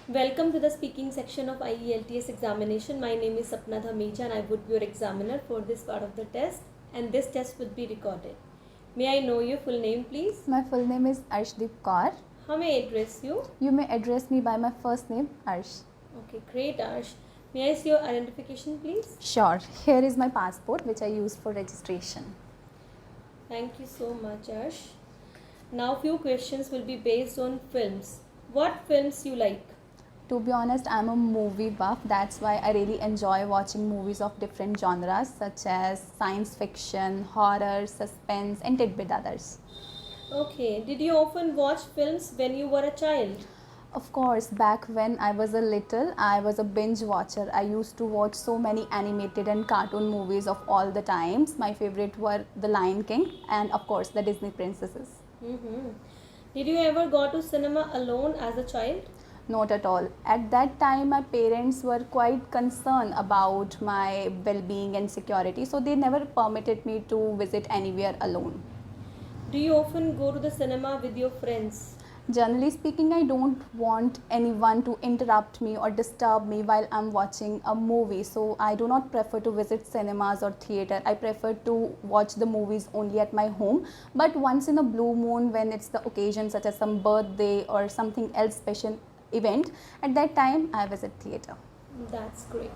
Welcome to the speaking section of IELTS examination. My name is Sapna Dhamija and I would be your examiner for this part of the test, and this test would be recorded. May I know your full name, please? My full name is Arshdeep Kaur. How may I address you? You may address me by my first name, Arsh. Okay, great, Arsh. May I see your identification, please? Sure. Here is my passport, which I used for registration. Thank you so much, Arsh. Now, few questions will be based on films. What films you like? To be honest, I'm a movie buff. That's why I really enjoy watching movies of different genres such as science fiction, horror, suspense, and tidbit others. Okay, did you often watch films when you were a child? Of course, back when I was a little, I was a binge watcher. I used to watch so many animated and cartoon movies of all the times. My favorite were The Lion King and of course the Disney princesses. Did you ever go to cinema alone as a child? Not at all. At that time, my parents were quite concerned about my well-being and security, so they never permitted me to visit anywhere alone. Do you often go to the cinema with your friends? Generally speaking, I don't want anyone to interrupt me or disturb me while I'm watching a movie, so I do not prefer to visit cinemas or theater. I prefer to watch the movies only at my home, but once in a blue moon, when it's the occasion such as some birthday or something else special event, at that time I visit theater. That's great.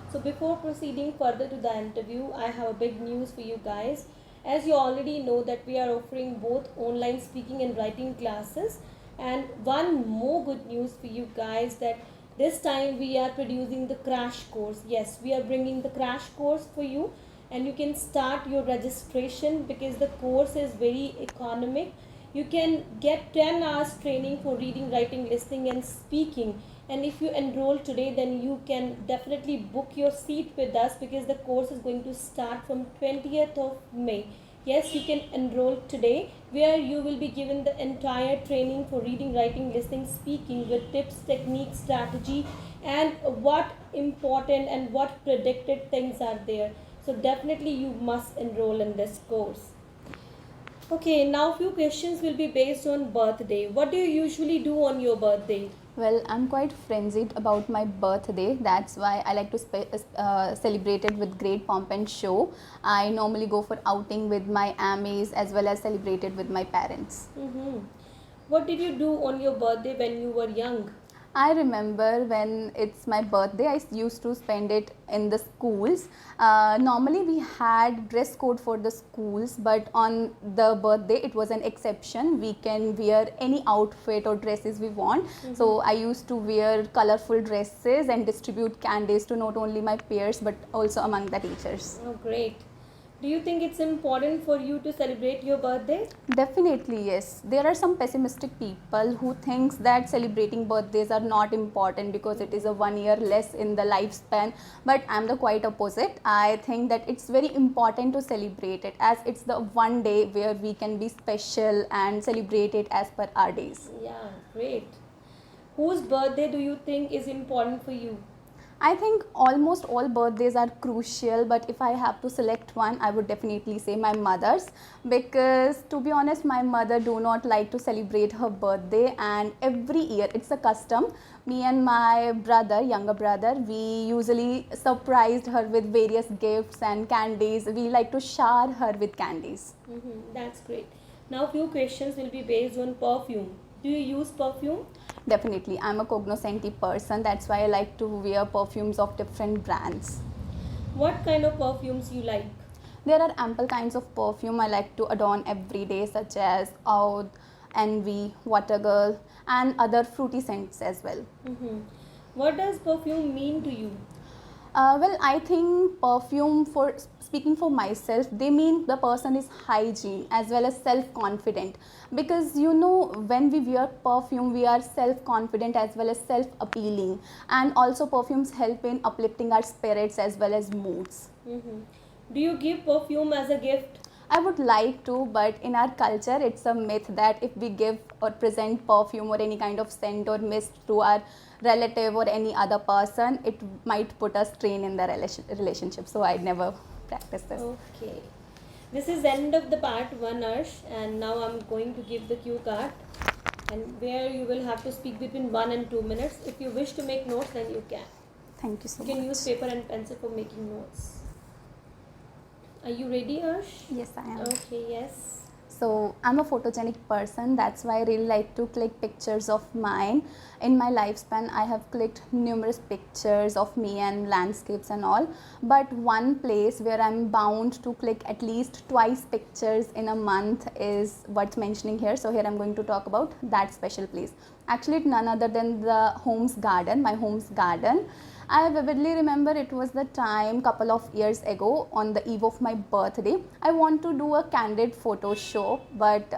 So before proceeding further to the interview, I have a big news for you guys. As you already know that we are offering both online speaking and writing classes, and one more good news for you guys, that this time we are producing the crash course. Yes, we are bringing the crash course for you, and you can start your registration because the course is very economic. You can get 10 hours training for reading, writing, listening and speaking, and if you enroll today, then you can definitely book your seat with us because the course is going to start from 20th of May. Yes, you can enroll today, where you will be given the entire training for reading, writing, listening, speaking with tips, techniques, strategy, and what important and what predicted things are there. So definitely you must enroll in this course. Okay, now few questions will be based on birthday. What do you usually do on your birthday? Well, I'm quite frenzied about my birthday. That's why I like to celebrate it with great pomp and show. I normally go for outing with my amis as well as celebrate it with my parents. What did you do on your birthday when you were young? I remember when it's my birthday, I used to spend it in the schools. Normally we had dress code for the schools, but on the birthday it was an exception. We can wear any outfit or dresses we want. So I used to wear colorful dresses and distribute candies to not only my peers but also among the teachers. Oh, great. Do you think it's important for you to celebrate your birthday? Definitely yes. There are some pessimistic people who thinks that celebrating birthdays are not important because it is a 1 year less in the lifespan, but I'm the quite opposite. I think that it's very important to celebrate it, as it's the one day where we can be special and celebrate it as per our days. Yeah, great. Whose birthday do you think is important for you? I think almost all birthdays are crucial, but if I have to select one, I would definitely say my mother's, because to be honest, my mother do not like to celebrate her birthday, and every year it's a custom. Me and my brother, younger brother, we usually surprised her with various gifts and candies. We like to shower her with candies. That's great. Now few questions will be based on perfume. Do you use perfume? Definitely, I'm a cognoscenti person. That's why I like to wear perfumes of different brands. What kind of perfumes you like? There are ample kinds of perfume I like to adorn every day, such as Oud, Envy, Water Girl, and other fruity scents as well. What does perfume mean to you? Well, I think perfume, for speaking for myself, they mean the person is hygiene as well as self-confident, because you know, when we wear perfume we are self-confident as well as self-appealing, and also perfumes help in uplifting our spirits as well as moods. Do you give perfume as a gift? I would like to, but in our culture it's a myth that if we give or present perfume or any kind of scent or mist to our relative or any other person, it might put a strain in the relationship. So I never practice this. Okay. This is end of the part 1, Arsh, and now I'm going to give the cue card. and where you will have to speak between 1 and 2 minutes. If you wish to make notes, then you can. Thank you so You can use much. paper and pencil for making notes. Are you ready, Arsh? Yes, I am. Okay, yes. So I'm a photogenic person. That's why I really like to click pictures of mine. In my lifespan, I have clicked numerous pictures of me and landscapes and all. But one place where I'm bound to click at least twice pictures in a month is worth mentioning here. So here I'm going to talk about that special place. Actually, it's none other than the home's garden, my home's garden. I vividly remember it was the time couple of years ago on the eve of my birthday. I want to do a candid photo show, but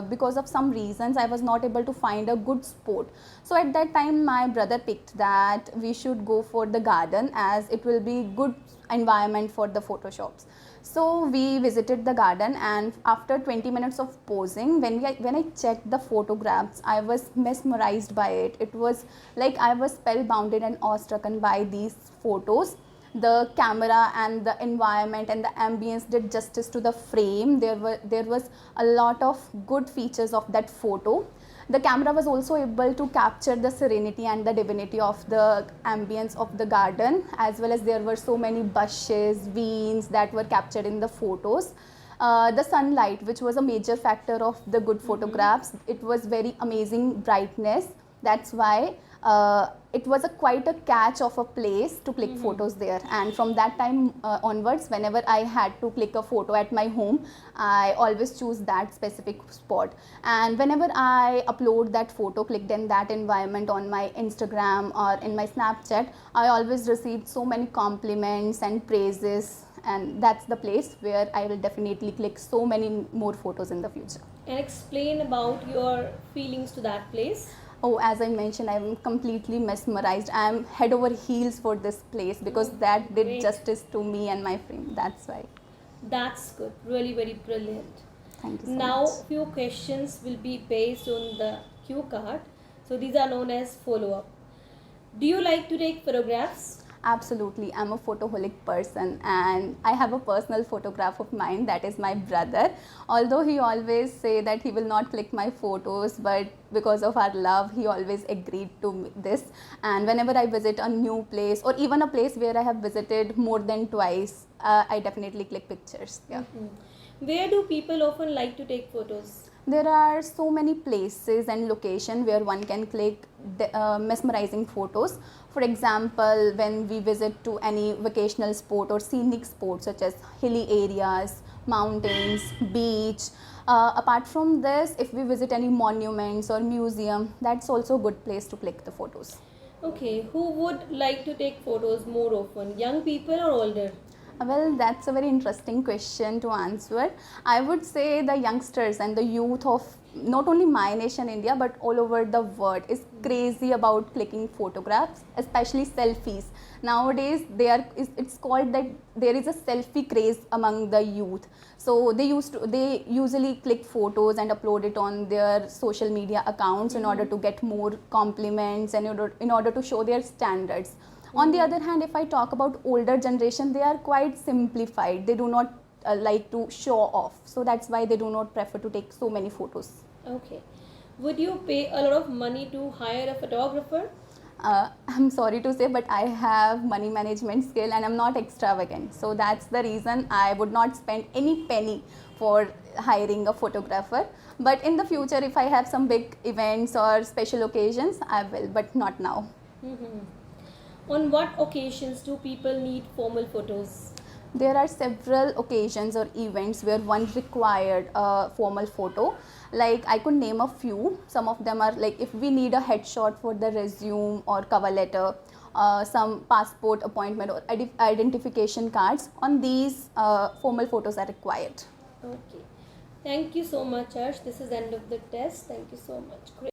because of some reasons I was not able to find a good spot. So at that time my brother picked that we should go for the garden as it will be good environment for the photoshops. So we visited the garden, and after 20 minutes of posing, when I checked the photographs, I was mesmerized by it. It was like I was spellbounded and awestruck by these photos. The camera and the environment and the ambience did justice to the frame. There was a lot of good features of that photo. The camera was also able to capture the serenity and the divinity of the ambience of the garden, as well as there were so many bushes, veins that were captured in the photos. The sunlight, which was a major factor of the good photographs, it was very amazing brightness. That's why it was quite a catch of a place to click photos there. And from that time onwards, whenever I had to click a photo at my home, I always choose that specific spot. And whenever I upload that photo clicked in that environment on my Instagram or in my Snapchat, I always receive so many compliments and praises, and that's the place where I will definitely click so many more photos in the future. And explain about your feelings to that place. Oh, as I mentioned, I'm completely mesmerized. I'm head over heels for this place because that did Great. justice to me and my frame. That's why. That's good. Really very brilliant. Thank you so Now much. few questions will be based on the cue card. So these are known as follow-up. Do you like to take photographs? Absolutely, I'm a photoholic person, and I have a personal photograph of mine, that is my brother. Although he always say that he will not click my photos, but because of our love he always agreed to this. And whenever I visit a new place or even a place where I have visited more than twice, I definitely click pictures. Yeah. Where do people often like to take photos? There are so many places and locations where one can click mesmerizing photos. For example, when we visit to any vacational spot or scenic spot such as hilly areas, mountains, beach. Apart from this, if we visit any monuments or museum, that's also a good place to click the photos. Okay, who would like to take photos more often, young people or older? Well, that's a very interesting question to answer. I would say the youngsters and the youth of not only my nation, India, but all over the world is crazy about clicking photographs, especially selfies. Nowadays, it's called that there is a selfie craze among the youth. So they usually click photos and upload it on their social media accounts in order to get more compliments and in order to show their standards. On the other hand, if I talk about older generation, they are quite simplified. They do not like to show off. So that's why they do not prefer to take so many photos. Okay. Would you pay a lot of money to hire a photographer? I'm sorry to say, but I have money management skill and I'm not extravagant. So that's the reason I would not spend any penny for hiring a photographer. But in the future, if I have some big events or special occasions, I will, but not now. On what occasions do people need formal photos? There are several occasions or events where one required a formal photo. Like I could name a few. Some of them are like if we need a headshot for the resume or cover letter, some passport appointment or identification cards. On these, formal photos are required. Okay. Thank you so much, Arsh. This is the end of the test. Thank you so much. Great.